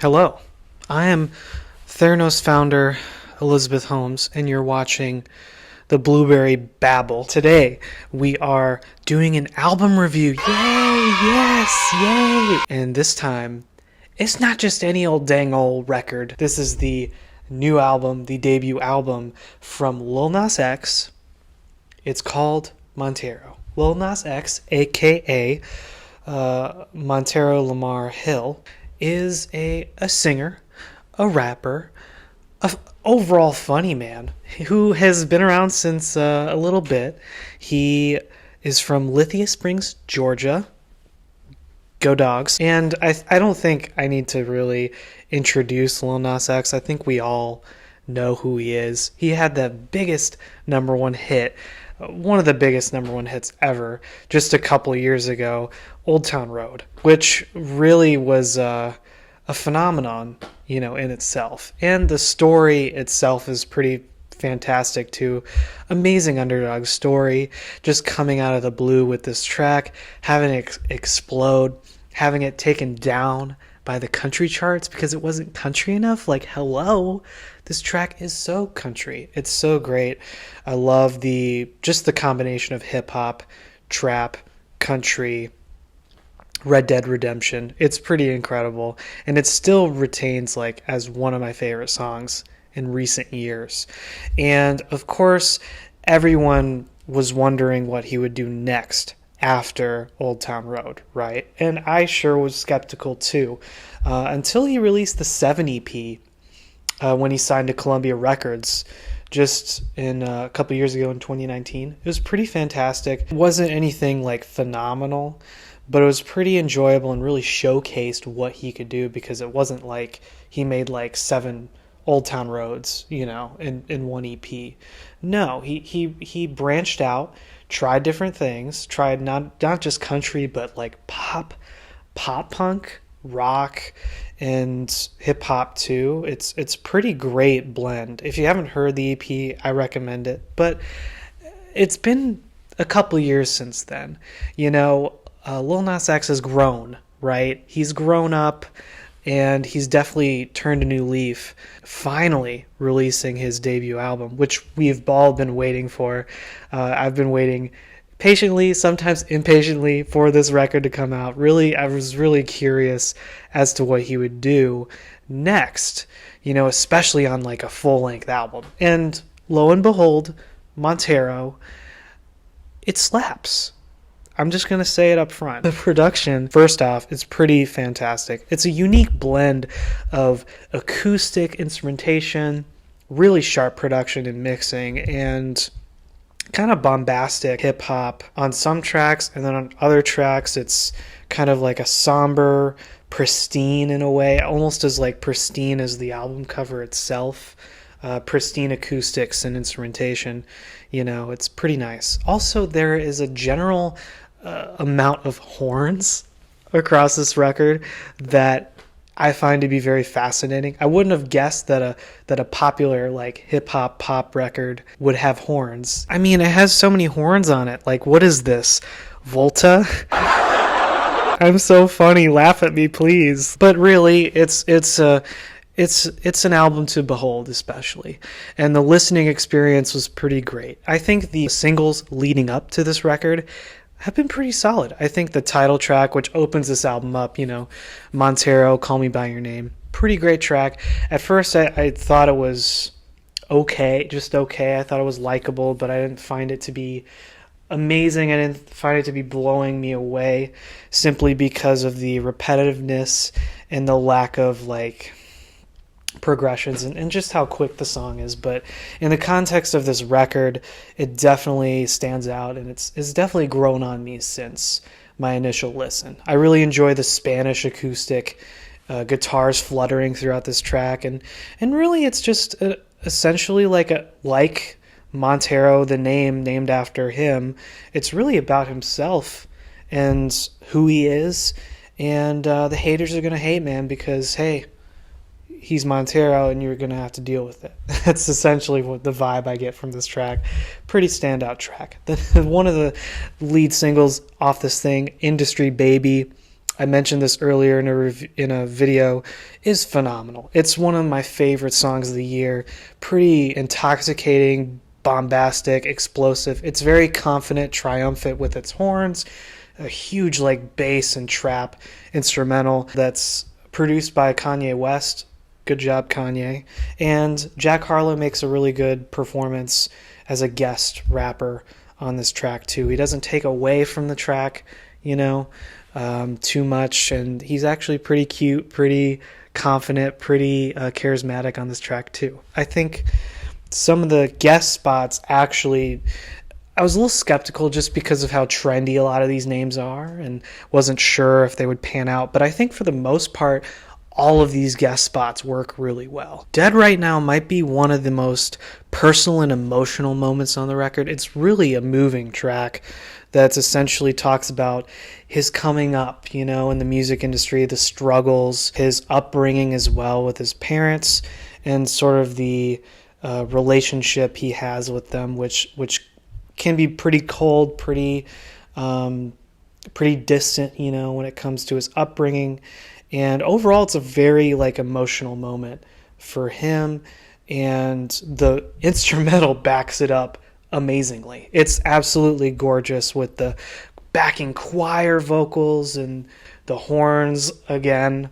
Hello, I am Theranos founder Elizabeth Holmes, and you're watching the Blueberry Babble. Today, we are doing an album review. Yay! Yes! Yay! And this time, it's not just any old dang old record. This is the new album, the debut album from Lil Nas X. It's called Montero. Lil Nas X, aka Montero Lamar Hill, is a singer, a rapper, a overall funny man who has been around since a little bit. He is from Lithia Springs, Georgia. Go Dogs. And I don't think I need to really introduce Lil Nas X. I think we all know who he is. He had the biggest number one hit, one of the biggest number one hits ever, just a couple of years ago, Old Town Road, which really was a phenomenon, in itself. And the story itself is pretty fantastic too. Amazing underdog story, just coming out of the blue with this track, having it explode, having it taken down by the country charts because it wasn't country enough. Like, hello, this track is so country. It's so great. I love the combination of hip hop, trap, country, Red Dead Redemption. It's pretty incredible, and it still retains as one of my favorite songs in recent years. And of course, everyone was wondering what he would do next after Old Town Road, right? And I sure was skeptical too, until he released the 7 EP when he signed to Columbia Records just in a couple years ago in 2019. It was pretty fantastic. It wasn't anything phenomenal, but it was pretty enjoyable and really showcased what he could do, because it wasn't like he made 7 Old Town Roads, in one EP. No, he branched out, tried different things, tried not just country, but pop punk, rock, and hip hop too. It's pretty great blend. If you haven't heard the EP, I recommend it. But it's been a couple years since then. Lil Nas X has grown, right? He's grown up, and he's definitely turned a new leaf, finally releasing his debut album, which we've all been waiting for. I've been waiting patiently, sometimes impatiently, for this record to come out. Really, I was really curious as to what he would do next, especially on a full-length album. And lo and behold, Montero, it slaps. I'm just going to say it up front. The production, first off, is pretty fantastic. It's a unique blend of acoustic instrumentation, really sharp production and mixing, and kind of bombastic hip-hop on some tracks, and then on other tracks it's kind of like a somber, pristine in a way, almost as pristine as the album cover itself. Pristine acoustics and instrumentation. It's pretty nice. Also, there is a general amount of horns across this record that I find to be very fascinating. I wouldn't have guessed that a popular hip hop pop record would have horns. I mean, it has so many horns on it. What is this? Volta? I'm so funny. Laugh at me, please. But really, it's an album to behold, especially. And the listening experience was pretty great. I think the singles leading up to this record have been pretty solid. I think the title track, which opens this album up, Montero, Call Me By Your Name, pretty great track. At first, I thought it was okay, just okay. I thought it was likable, but I didn't find it to be amazing. I didn't find it to be blowing me away, simply because of the repetitiveness and the lack of progressions and just how quick the song is. But in the context of this record, it definitely stands out, and it's definitely grown on me since my initial listen. I really enjoy the Spanish acoustic guitars fluttering throughout this track, and really it's just essentially like Montero, the name named after him. It's really about himself and who he is, and the haters are gonna hate, man, because hey, he's Montero and you're going to have to deal with it. That's essentially what the vibe I get from this track. Pretty standout track. One of the lead singles off this thing, Industry Baby, I mentioned this earlier in a video, is phenomenal. It's one of my favorite songs of the year. Pretty intoxicating, bombastic, explosive. It's very confident, triumphant with its horns. A huge like bass and trap instrumental that's produced by Kanye West. Good job, Kanye. And Jack Harlow makes a really good performance as a guest rapper on this track too. He doesn't take away from the track, too much, and he's actually pretty cute, pretty confident, pretty charismatic on this track too. I think some of the guest spots actually, I was a little skeptical just because of how trendy a lot of these names are and wasn't sure if they would pan out, but I think for the most part all of these guest spots work really well. Dead Right Now might be one of the most personal and emotional moments on the record. It's really a moving track that essentially talks about his coming up, in the music industry, the struggles, his upbringing as well with his parents, and sort of the relationship he has with them, which can be pretty cold, pretty distant, when it comes to his upbringing. And overall, it's a very emotional moment for him, and the instrumental backs it up amazingly. It's absolutely gorgeous with the backing choir vocals and the horns again,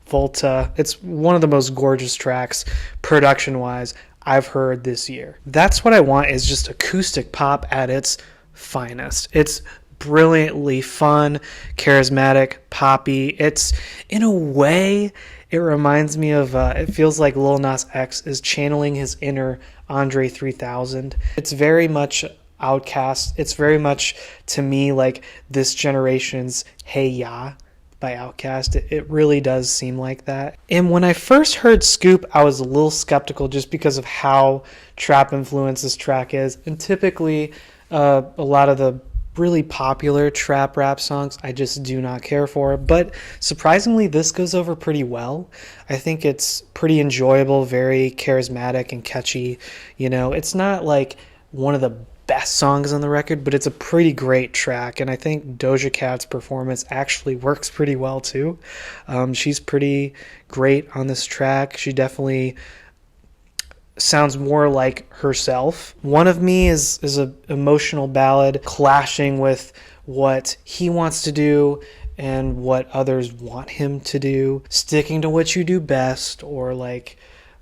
Volta. It's one of the most gorgeous tracks, production-wise, I've heard this year. That's what I want, is just acoustic pop at its finest. It's brilliantly fun, charismatic, poppy. It's, in a way, it reminds me of, it feels like Lil Nas X is channeling his inner Andre 3000. It's very much Outkast. It's very much, to me, like this generation's Hey Ya by Outkast. It really does seem like that. And when I first heard Scoop, I was a little skeptical just because of how trap influenced this track is. And typically, a lot of the really popular trap rap songs I just do not care for, but surprisingly this goes over pretty well. I think it's pretty enjoyable, very charismatic and catchy. It's not like one of the best songs on the record, but it's a pretty great track, and I think Doja Cat's performance actually works pretty well too. She's pretty great on this track. She definitely sounds more like herself. One of Me is an emotional ballad clashing with what he wants to do and what others want him to do. Sticking to what you do best, or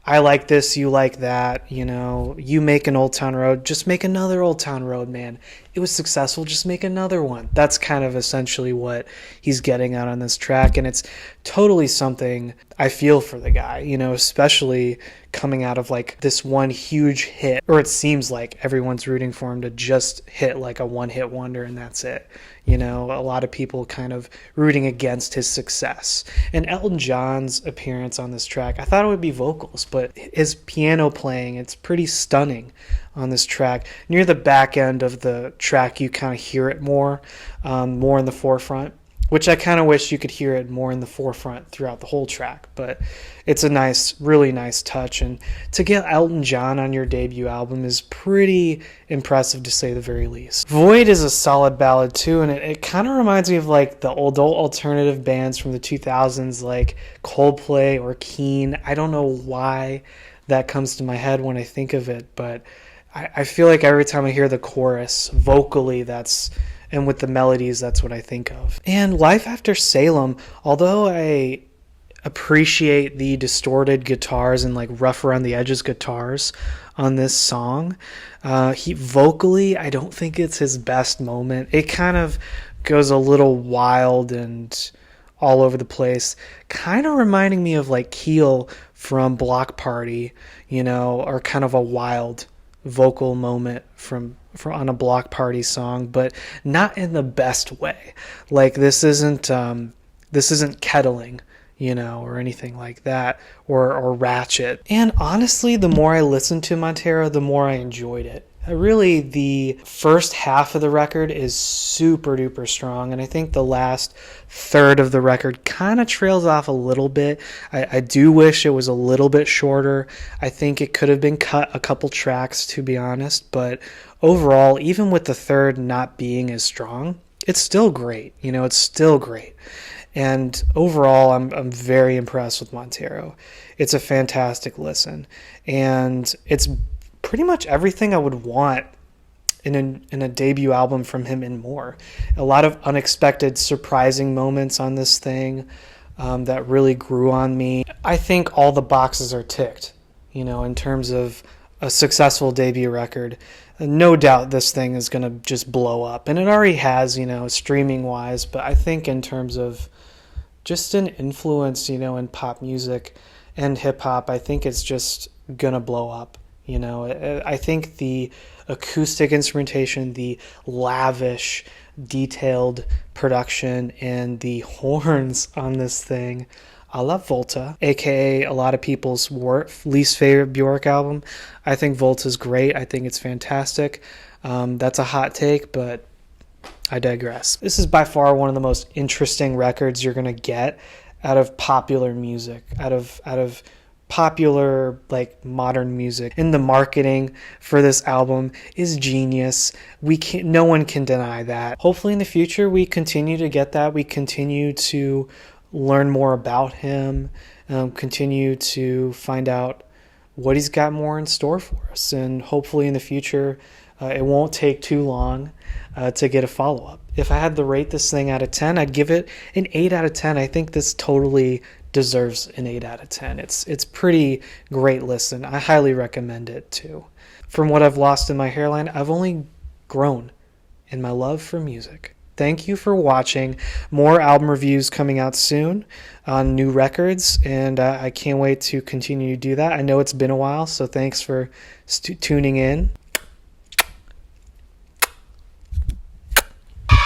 I like this, you like that, you make an Old Town Road, just make another Old Town Road, man. It was successful, just make another one. That's kind of essentially what he's getting at on this track, and it's totally something I feel for the guy, especially coming out of this one huge hit, or it seems like everyone's rooting for him to just hit a one-hit wonder and that's it. A lot of people kind of rooting against his success. And Elton John's appearance on this track, I thought it would be vocals, but his piano playing, it's pretty stunning on this track. Near the back end of the track, you kind of hear it more in the forefront, which I kind of wish you could hear it more in the forefront throughout the whole track. But it's a nice, really nice touch. And to get Elton John on your debut album is pretty impressive, to say the very least. Void is a solid ballad too, and it kind of reminds me of the old alternative bands from the 2000s, like Coldplay or Keane. I don't know why that comes to my head when I think of it, but I feel like every time I hear the chorus, vocally, and with the melodies, that's what I think of. And Life After Salem, although I appreciate the distorted guitars and rough around the edges guitars on this song, vocally, I don't think it's his best moment. It kind of goes a little wild and all over the place, kind of reminding me of Keel from Block Party, or kind of a wild vocal moment from on a Block Party song, but not in the best way. This isn't kettling, or anything like that, or ratchet. And honestly, the more I listened to Montero, the more I enjoyed it. Really, the first half of the record is super duper strong, and I think the last third of the record kind of trails off a little bit. I do wish it was a little bit shorter. I think it could have been cut a couple tracks, to be honest, but overall, even with the third not being as strong, it's still great. It's still great. And overall, I'm very impressed with Montero. It's a fantastic listen, and it's pretty much everything I would want in a debut album from him and more. A lot of unexpected, surprising moments on this thing that really grew on me. I think all the boxes are ticked, in terms of a successful debut record. No doubt this thing is going to just blow up, and it already has, streaming wise, but I think in terms of just an influence, in pop music and hip hop, I think it's just going to blow up. I think the acoustic instrumentation, the lavish, detailed production, and the horns on this thing, I love Volta, aka a lot of people's least favorite Bjork album. I think Volta's great. I think it's fantastic. That's a hot take, but I digress. This is by far one of the most interesting records you're gonna get out of popular music, out of popular modern music. And the marketing for this album is genius. No one can deny that. Hopefully in the future we continue to get that. We continue to learn more about him, continue to find out what he's got more in store for us, and hopefully in the future it won't take too long to get a follow-up. If I had to rate this thing out of 10, I'd give it an 8 out of 10. I think this totally deserves an 8 out of 10. It's pretty great listen. I highly recommend it too. From what I've lost in my hairline, I've only grown in my love for music. Thank you for watching. More album reviews coming out soon on new records, and I can't wait to continue to do that. I know it's been a while, so thanks for tuning in.